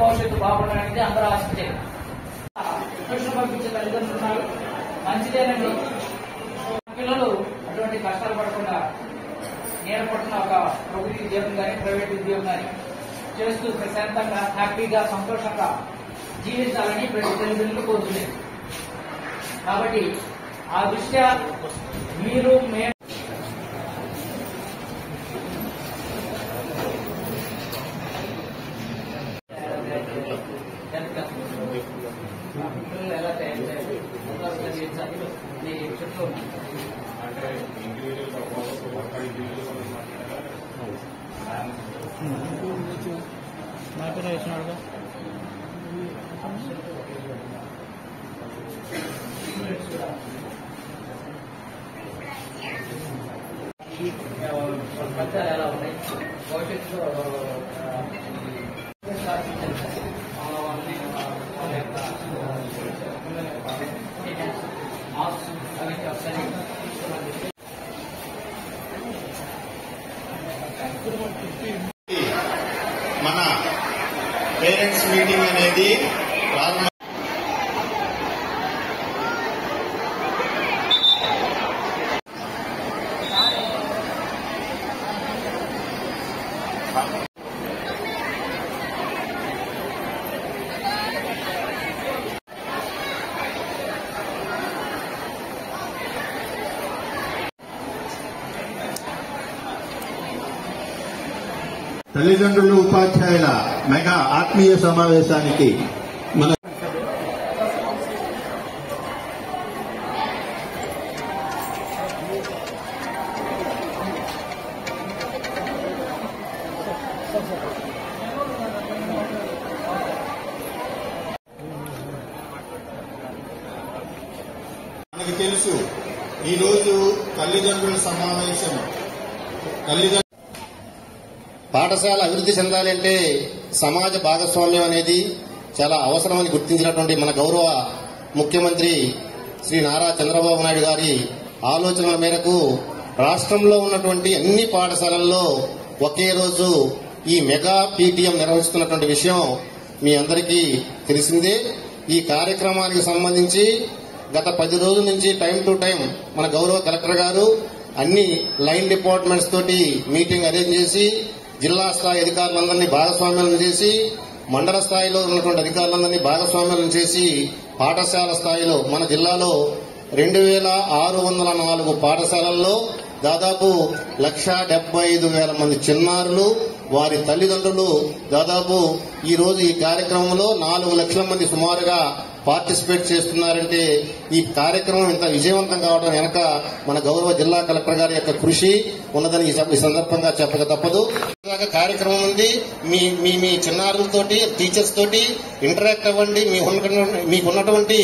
భవిష్యత్తు బాగుండాలని అందరూ ఆశించారు. ట్యూషన్ పంపించే తల్లిదండ్రులు ఉన్నారు, మంచిదేనండి. పిల్లలు అటువంటి కష్టాలు పడకుండా నేను పడుతున్న ఒక ప్రభుత్వ ఉద్యోగం కానీ ప్రైవేట్ ఉద్యోగం కానీ చేస్తూ ప్రశాంతంగా హ్యాపీగా సంతోషంగా జీవించాలని ప్రతి తల్లిదండ్రులు కోరుతున్నాయి. కాబట్టి ఆ దృష్ట్యా మీరు మేము ఎలా తయారు చేయాలి చెట్లు వేసినాడుగా ఫలితాలు ఎలా ఉన్నాయి భవిష్యత్తులో మన పేరెంట్స్ మీటింగ్ అనేది ప్రారంభం. తల్లిదండ్రులు ఉపాధ్యాయుల మెగా ఆత్మీయ సమావేశానికి మన మనకు తెలుసు ఈరోజు తల్లిదండ్రుల సమావేశం. పాఠశాల అభివృద్ధి చెందాలంటే సమాజ భాగస్వామ్యం అనేది చాలా అవసరమని గుర్తించినటువంటి మన గౌరవ ముఖ్యమంత్రి శ్రీ నారా చంద్రబాబు నాయుడు గారి ఆలోచనల మేరకు రాష్ట్రంలో ఉన్నటువంటి అన్ని పాఠశాలల్లో ఒకే రోజు ఈ మెగా పీటీఎం నిర్వహిస్తున్నటువంటి విషయం మీ అందరికీ తెలిసిందే. ఈ కార్యక్రమానికి సంబంధించి గత 10 రోజుల నుంచి టైం టు టైం మన గౌరవ కలెక్టర్ గారు అన్ని లైన్ డిపార్ట్మెంట్స్ తోటి మీటింగ్ అరేంజ్ చేసి జిల్లా స్థాయి అధికారులందరినీ భాగస్వామ్యాలను చేసి మండల స్థాయిలో ఉన్నటువంటి అధికారులందరినీ భాగస్వామ్యాలను చేసి పాఠశాల స్థాయిలో మన జిల్లాలో 2604 పాఠశాలల్లో దాదాపు 1,75,000 మంది చిన్నారులు వారి తల్లిదండ్రులు దాదాపు ఈ రోజు ఈ కార్యక్రమంలో 4 లక్షల మంది సుమారుగా పార్టిసిపేట్ చేస్తున్నారంటే ఈ కార్యక్రమం ఇంత విజయవంతం కావడం వెనక మన గౌరవ జిల్లా కలెక్టర్ గారి యొక్క కృషి ఉన్నదని ఈ సందర్భంగా చెప్పక తప్పదు. కార్యక్రమం ఉంది. మీ చిన్నారులతోటి టీచర్స్ తోటి ఇంటరాక్ట్ అవ్వండి. మీకున్నటువంటి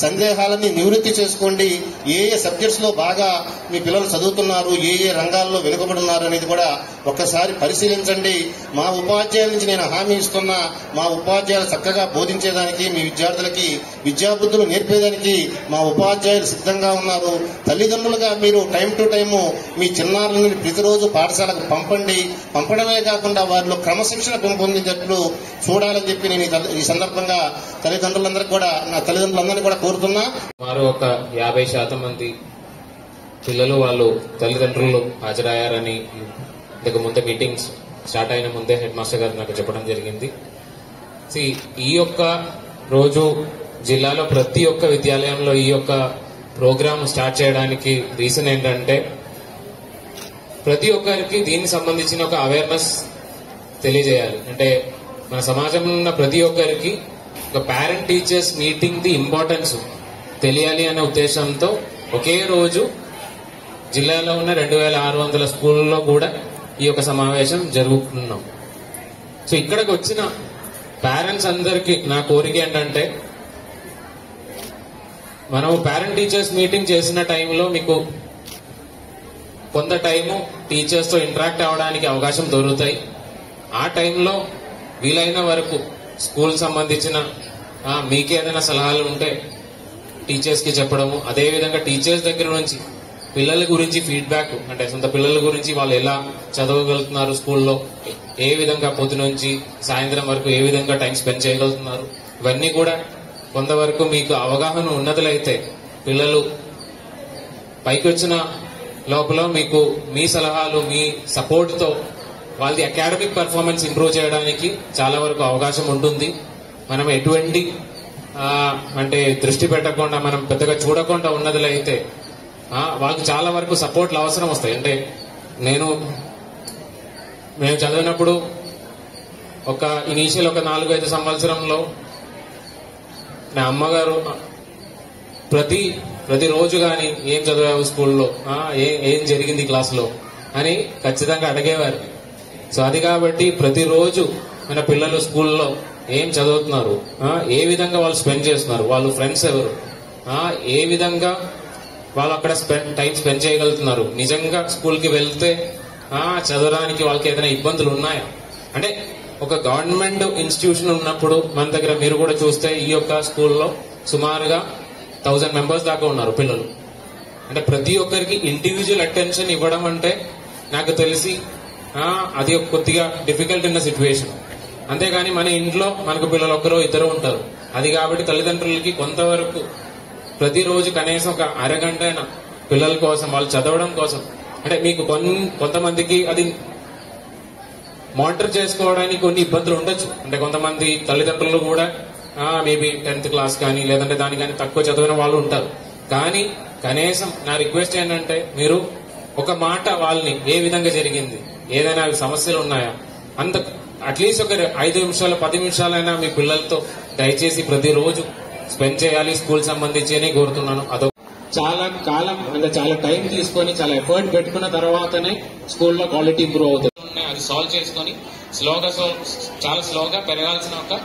సందేహాలని నివృత్తి చేసుకోండి. ఏ సబ్జెక్ట్స్ లో బాగా మీ పిల్లలు చదువుతున్నారు, ఏ రంగాల్లో వెనుకబడున్నారు అనేది కూడా ఒక్కసారి పరిశీలించండి. మా ఉపాధ్యాయుల నుంచి నేను హామీ ఇస్తున్నా, మా ఉపాధ్యాయులు చక్కగా బోధించేదానికి మీ విద్యార్థులకి విద్యాబుద్ధులు నేర్పేదానికి మా ఉపాధ్యాయులు సిద్ధంగా ఉన్నారు. తల్లిదండ్రులుగా మీరు టైం టు టైము మీ చిన్నారులని ప్రతిరోజు పాఠశాలకు పంపడమే కాకుండా వారిలో క్రమశిక్షణ పెంపొందేటట్లు చూడాలని చెప్పి నేను ఈ సందర్భంగా నా తల్లిదండ్రులందరినీ కూడా కోరుతున్నా. వారు ఒక 50% మంది పిల్లలు వాళ్ళు తల్లిదండ్రులు హాజరయ్యారని ఇంతకు ముందే మీటింగ్స్ స్టార్ట్ అయిన ముందే హెడ్ మాస్టర్ గారు నాకు చెప్పడం జరిగింది. ఈ యొక్క రోజు జిల్లాలో ప్రతి ఒక్క విద్యాలయంలో ఈ యొక్క ప్రోగ్రామ్ స్టార్ట్ చేయడానికి రీజన్ ఏంటంటే ప్రతి ఒక్కరికి దీనికి సంబంధించిన ఒక అవేర్నెస్ తెలియజేయాలి. అంటే మన సమాజంలో ఉన్న ప్రతి ఒక్కరికి ఒక parent teachers meeting the importance తెలియాలి అనే ఉద్దేశంతో ఒకే రోజు జిల్లాలో ఉన్న 2,600 స్కూళ్ళలో కూడా ఈ యొక్క సమావేశం జరుగుతున్నాం. సో ఇక్కడికి వచ్చిన పేరెంట్స్ అందరికీ నా కోరిక ఏంటంటే మనం పేరెంట్ టీచర్స్ మీటింగ్ చేసిన టైంలో మీకు కొంత టైము టీచర్స్ తో ఇంటరాక్ట్ అవ్వడానికి అవకాశం దొరుకుతాయి. ఆ టైంలో వీలైన వరకు స్కూల్ సంబంధించిన మీకేదైనా సలహాలు ఉంటే టీచర్స్ కి చెప్పడము, అదేవిధంగా టీచర్స్ దగ్గర నుంచి పిల్లల గురించి ఫీడ్బ్యాక్, అంటే సొంత పిల్లల గురించి వాళ్ళు ఎలా చదవగలుగుతున్నారు, స్కూల్లో ఏ విధంగా పొద్దు నుంచి సాయంత్రం వరకు ఏ విధంగా టైం స్పెండ్ చేయగలుగుతున్నారు, ఇవన్నీ కూడా కొంతవరకు మీకు అవగాహన ఉన్నట్లయితే పిల్లలు పైకి వచ్చిన లోపల మీకు మీ సలహాలు, మీ సపోర్ట్తో వాళ్ళది అకాడమిక్ పర్ఫార్మెన్స్ ఇంప్రూవ్ చేయడానికి చాలా వరకు అవకాశం ఉంటుంది. మనం ఎటువంటి అంటే దృష్టి పెట్టకుండా, మనం పెద్దగా చూడకుండా ఉన్నట్లయితే వాళ్ళకి చాలా వరకు సపోర్ట్లు అవసరం వస్తాయి. అంటే మేము చదివినప్పుడు ఒక ఇనీషియల్ ఒక 4-5 సంవత్సరంలో నా అమ్మగారు ప్రతిరోజు కానీ ఏం చదివావు స్కూల్లో, ఏం జరిగింది క్లాసులో అని ఖచ్చితంగా అడిగేవారు. సో అది కాబట్టి ప్రతిరోజు మన పిల్లలు స్కూల్లో ఏం చదువుతున్నారు, ఏ విధంగా వాళ్ళు స్పెండ్ చేస్తున్నారు, వాళ్ళు ఫ్రెండ్స్ ఎవరు, ఏ విధంగా వాళ్ళు అక్కడ టైం స్పెండ్ చేయగలుగుతున్నారు, నిజంగా స్కూల్కి వెళ్తే చదవడానికి వాళ్ళకి ఏదైనా ఇబ్బందులు ఉన్నాయా. అంటే ఒక గవర్నమెంట్ ఇన్స్టిట్యూషన్ ఉన్నప్పుడు మన దగ్గర మీరు కూడా చూస్తే ఈ యొక్క స్కూల్లో సుమారుగా 1000 మెంబర్స్ దాకా ఉన్నారు పిల్లలు. అంటే ప్రతి ఒక్కరికి ఇండివిజువల్ అటెన్షన్ ఇవ్వడం అంటే నాకు తెలిసి అది కొద్దిగా డిఫికల్ట్ ఉన్న సిచ్యువేషన్. అంతేగాని మన ఇంట్లో మనకు పిల్లలు 1-2 ఉంటారు. అది కాబట్టి తల్లిదండ్రులకి కొంతవరకు ప్రతిరోజు కనీసం ఒక అరగంట అయినా పిల్లల కోసం, వాళ్ళు చదవడం కోసం, అంటే మీకు కొంతమందికి అది మానిటర్ చేసుకోవడానికి కొన్ని ఇబ్బందులు ఉండొచ్చు. అంటే కొంతమంది తల్లిదండ్రులు కూడా మేబీ 10th క్లాస్ కానీ లేదంటే దానికని తక్కువ చదివిన వాళ్ళు ఉంటారు. కానీ కనీసం నా రిక్వెస్ట్ ఏంటంటే మీరు ఒక మాట వాళ్ళని ఏ విధంగా జరిగింది, ఏదైనా సమస్యలు ఉన్నాయా, అంత అట్లీస్ట్ ఒక 5 నిమిషాలు 10 నిమిషాలైనా మీ పిల్లలతో దయచేసి ప్రతిరోజు స్పెండ్ చేయాలి స్కూల్ సంబంధించి అని కోరుతున్నాను. అదో చాలా కాలం అంటే చాలా టైం తీసుకొని చాలా ఎఫర్ట్ పెట్టుకున్న తర్వాతనే స్కూల్లో క్వాలిటీ ఇంప్రూవ్ అవుతుంది. అది సాల్వ్ చేసుకొని చాలా స్లోగా పెరగాల్సిన ఒక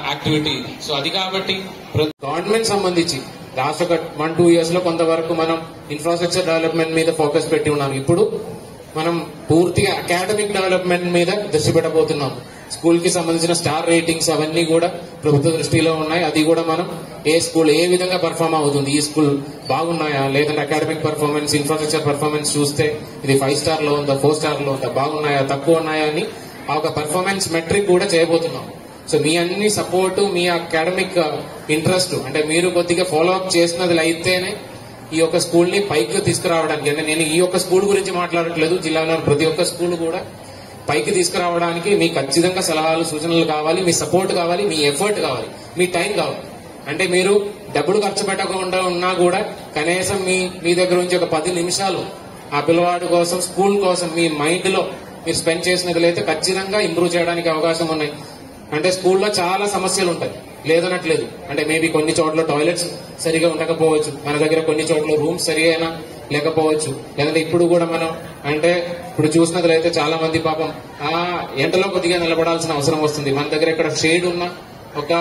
యాక్టివిటీ. సో అది కాబట్టి గవర్నమెంట్ సంబంధించి లాస్ట్ ఒక 1-2 years లో కొంతవరకు మనం ఇన్ఫ్రాస్ట్రక్చర్ డెవలప్మెంట్ మీద ఫోకస్ పెట్టి ఉన్నాం. ఇప్పుడు మనం పూర్తిగా అకాడమిక్ డెవలప్మెంట్ మీద దృష్టి పెట్టబోతున్నాం. స్కూల్ కి సంబంధించిన స్టార్ రేటింగ్స్ అవన్నీ కూడా ప్రభుత్వ దృష్టిలో ఉన్నాయి. అది కూడా మనం ఏ స్కూల్ ఏ విధంగా పర్ఫార్మ్ అవుతుంది, ఈ స్కూల్ బాగున్నాయా, లేదంటే అకాడమిక్ పర్ఫార్మెన్స్, ఇన్ఫ్రాస్ట్రక్చర్ పర్ఫార్మెన్స్ చూస్తే ఇది 5 star లో ఉందా, 4 star లో ఉందా, బాగున్నాయా, తక్కువ ఉన్నాయా అని ఆ ఒక పర్ఫార్మెన్స్ మెట్రిక్ కూడా చేయబోతున్నాం. సో మీ అన్ని సపోర్టు, మీ అకాడమిక్ ఇంట్రెస్ట్ అంటే మీరు కొద్దిగా ఫాలో అప్ చేసినది అయితేనే ఈ యొక్క స్కూల్ ని పైకి తీసుకురావడానికి, అంటే నేను ఈ యొక్క స్కూల్ గురించి మాట్లాడట్లేదు, జిల్లాలో ప్రతి ఒక్క స్కూల్ కూడా పైకి తీసుకురావడానికి మీకు ఖచ్చితంగా సలహాలు సూచనలు కావాలి, మీ సపోర్ట్ కావాలి, మీ ఎఫర్ట్ కావాలి, మీ టైం కావాలి. అంటే మీరు డబ్బులు ఖర్చు పెట్టకుండా ఉన్నా కూడా కనీసం మీ దగ్గర నుంచి ఒక 10 నిమిషాలు ఆ పిల్లవాడి కోసం, స్కూల్ కోసం మీ మైండ్ లో మీరు స్పెండ్ చేసినట్లయితే ఖచ్చితంగా ఇంప్రూవ్ చేయడానికి అవకాశం ఉన్నాయి. అంటే స్కూల్లో చాలా సమస్యలు ఉంటాయి, లేదనట్లేదు. అంటే మేబీ కొన్ని చోట్ల టాయిలెట్స్ సరిగా ఉండకపోవచ్చు, మన దగ్గర కొన్ని చోట్ల రూమ్స్ సరిగా లేకపోవచ్చు, లేదంటే ఇప్పుడు కూడా మనం అంటే ఇప్పుడు చూసినట్లయితే చాలా మంది పాపం ఎండలో కొద్దిగా నిలబడాల్సిన అవసరం వస్తుంది. మన దగ్గర ఇక్కడ షేడ్ ఉన్న ఒక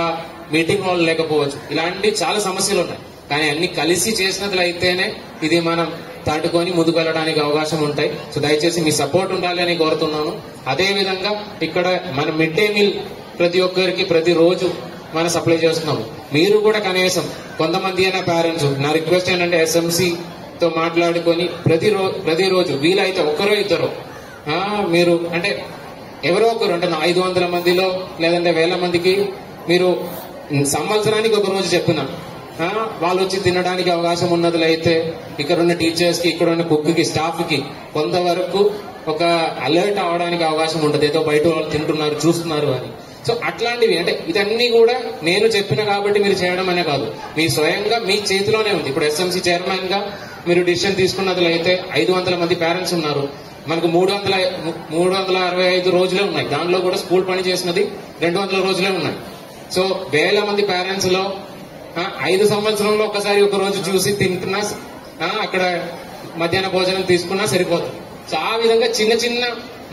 మీటింగ్ హాల్ లేకపోవచ్చు. ఇలాంటి చాలా సమస్యలు ఉన్నాయి. కానీ అన్ని కలిసి చేసినట్లయితేనే ఇది మనం దాటుకొని ముందుకు వెళ్ళడానికి అవకాశం ఉంటాయి. సో దయచేసి మీ సపోర్ట్ ఉండాలి అని కోరుతున్నాను. అదే విధంగా ఇక్కడ మన మిడ్ డే మీల్ ప్రతి ఒక్కరికి ప్రతిరోజు మనం సప్లై చేస్తున్నాము. మీరు కూడా కనీసం కొంతమంది అయినా పేరెంట్స్, నా రిక్వెస్ట్ ఏంటంటే SMC-తో మాట్లాడుకొని ప్రతిరోజు వీలైతే 1-2 మీరు అంటే ఎవరో ఒకరు అంటే 500 మందిలో లేదంటే 1000 మందికి మీరు సంవత్సరానికి ఒక రోజు చెప్పిన వాళ్ళు వచ్చి తినడానికి అవకాశం ఉన్నట్లయితే ఇక్కడ ఉన్న టీచర్స్ కి, ఇక్కడ ఉన్న కుక్ కి, స్టాఫ్ కి కొంతవరకు ఒక అలర్ట్ అవడానికి అవకాశం ఉంటుంది, ఏదో బయట వాళ్ళు తింటున్నారు చూస్తున్నారు అని. సో అట్లాంటివి అంటే ఇదన్నీ కూడా నేను చెప్పిన కాబట్టి మీరు చేయడం అనే కాదు, మీ స్వయంగా మీ చేతిలోనే ఉంది. ఇప్పుడు SMC చైర్మన్ గా మీరు డిసిషన్ తీసుకున్నట్లయితే 500 మంది పేరెంట్స్ ఉన్నారు, మనకు 365 రోజులే ఉన్నాయి. దానిలో కూడా స్కూల్ పని చేసినది 200 రోజులే ఉన్నాయి. సో 1000 మంది పేరెంట్స్ లో 5 సంవత్సరంలో ఒకసారి ఒక రోజు చూసి తింటున్నా, అక్కడ మధ్యాహ్న భోజనం తీసుకున్నా సరిపోతుంది. సో ఆ విధంగా చిన్న చిన్న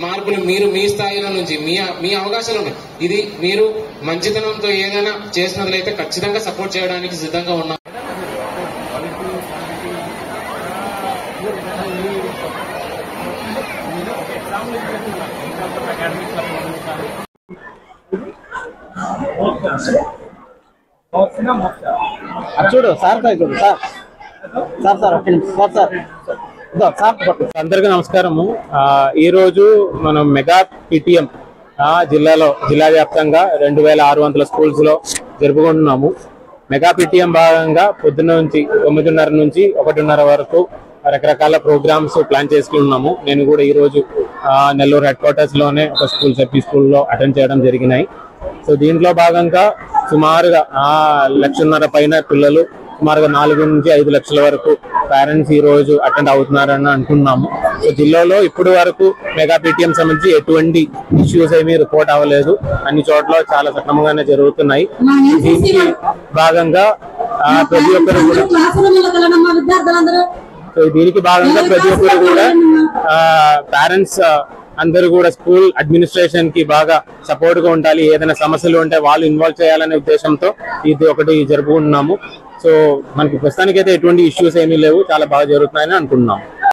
మార్పులు మీరు మీ స్థాయిలో నుంచి మీ అవకాశాలు ఉన్నాయి. ఇది మీరు మంచితనంతో ఏదైనా చేసినట్లయితే ఖచ్చితంగా సపోర్ట్ చేయడానికి సిద్ధంగా ఉన్నాం. చూడు సార్ చూడు సార్ అందరికీ నమస్కారము. ఈ రోజు మనం మెగా పిటిఎం జిల్లా వ్యాప్తంగా 2600 స్కూల్స్ లో జరుపుకుంటున్నాము. మెగా పిటిఎం భాగంగా పొద్దున్న నుంచి 9:30 నుంచి 1:30 వరకు రకరకాల ప్రోగ్రామ్స్ ప్లాన్ చేసుకున్నాము. నేను కూడా ఈ రోజు నెల్లూరు హెడ్ క్వార్టర్స్ లోనే ఒక స్కూల్ స్కూల్లో అటెండ్ చేయడం జరిగినాయి. సో దీంట్లో భాగంగా సుమారుగా 1,50,000 పైన పిల్లలు, సుమారుగా 4 నుంచి 5 లక్షల వరకు పేరెంట్స్ ఈ రోజు అటెండ్ అవుతున్నారని అనుకున్నాము. సో జిల్లాలో ఇప్పటి వరకు మెగా పిటిఎం సంబంధించి ఎటువంటి ఇష్యూస్ ఏమీ రిపోర్ట్ అవ్వలేదు. అన్ని చోట్ల చాలా సక్రమంగానే జరుగుతున్నాయి. దీనికి భాగంగా ప్రతి ఒక్కరు కూడా పేరెంట్స్ అందరూ కూడా స్కూల్ అడ్మినిస్ట్రేషన్ కి బాగా సపోర్ట్ గా ఉండాలి. ఏదైనా సమస్యలు ఉంటే వాళ్ళు ఇన్వాల్వ్ చేయాలనే ఉద్దేశంతో ఇది ఒకటి జరుపుకుంటున్నాము. సో మనకి ప్రస్తుతానికి అయితే ఎటువంటి ఇష్యూస్ ఏమీ లేవు, చాలా బాగా జరుగుతున్నాయని అనుకుంటున్నాము.